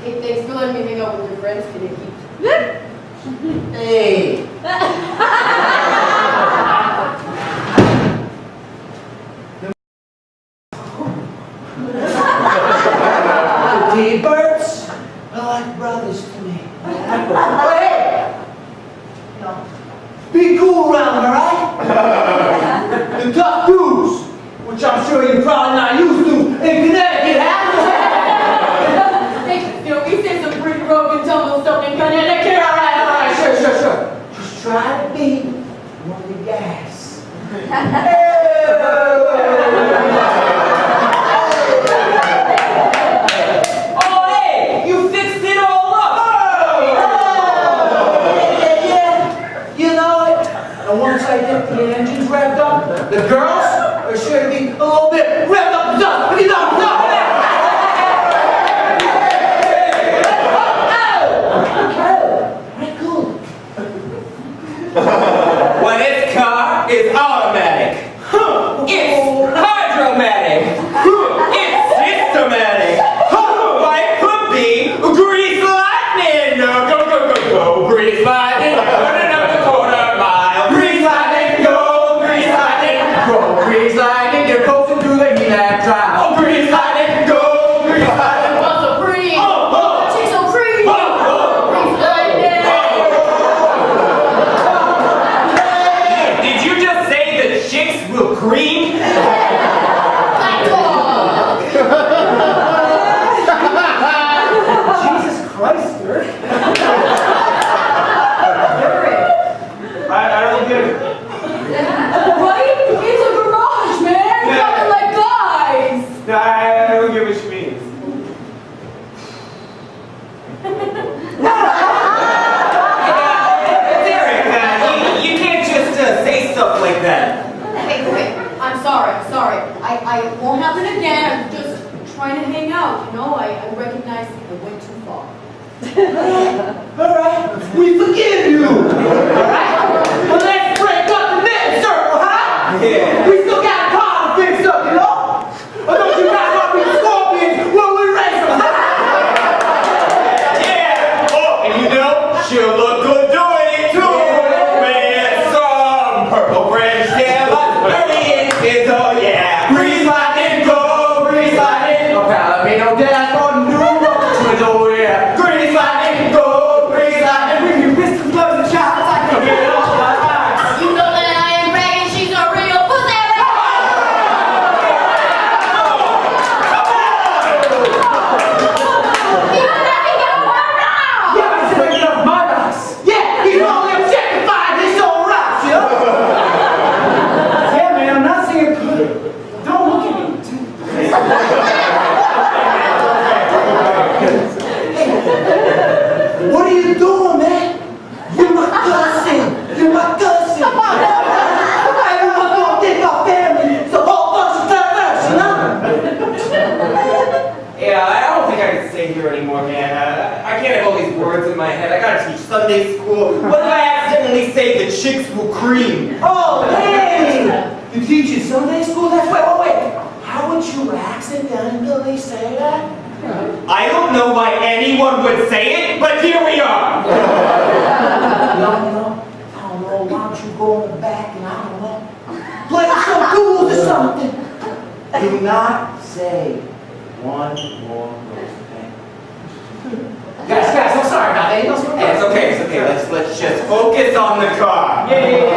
Hey, thanks for letting me hang out with your friends today. Hey. The birds are like brothers to me. But hey, be cool around, all right? The tough dudes, which I'm sure you're probably not used to in Connecticut, Hey, we say some pretty broken tumble stuff in Connecticut. all right, sure. Just try to be one of the guys. Oh, hey, you fixed it all up. Yeah, you know it. And once I get the engines revved up, the girls are sure to be a little bit revved up and done. You know. Right, cool. Well, this car is automatic. It's hydromatic. It's systematic. Why, it could be grease lightning. Go, grease lightning. Running up the quarter mile. Grease lightning, go, grease lightning. Go, grease lightning. You're coasting through the heat-lap drive. Oh, grease lightning, go, grease lightning. What's a free? Oh. Chicks so free. Freeze lightning. Did you just say the chicks will cream? Black dog. Jesus Christ, Dirk. I don't get it. Right? It's a garage, man. Yeah. Coming like guys. No, I don't get what she means. Derek, you can't just say stuff like that. Hey, I'm sorry. I won't happen again. I'm just trying to hang out, you know? I recognize I went too far. All right, we forgive you. All right, well let's break up the net circle, huh? Yeah. We still got a car to fix up, you know? Or don't you guys want to be scorpions when we race them? Yeah. Oh, and you know, she'll look good doing it too. With some purple French tail, 30 inches, oh yeah. Breeze lightning, go, breeze lightning. Oh, Palomino dash on new twins, oh yeah. Breeze lightning, go, breeze lightning. Bring your pistols, blood, and shots. I can get it all right. You know that I am Ray and she's a real pussy. Yeah, but it's breaking up my house. Yeah, he's only objectifying his own rights, you know? Yeah, man, I'm not saying don't look at me. What are you doing, man? You're my cousin. You're my cousin. I don't want to take our family. It's a whole bunch of perverts, you know? Yeah, I don't think I can stay here anymore, man. I can't have all these words in my head. I gotta teach Sunday school. What if I accidentally say the chicks will cream? Oh, hey! You teach in Sunday school? That's wait. How would you accidentally say that? I don't know why anyone would say it, but here we are. No. I don't know. Why don't you go in the back and I don't know, play some tools or something? Do not say one more word, okay? Guys, I'm sorry about that. It's okay. Let's just focus on the car. Yeah.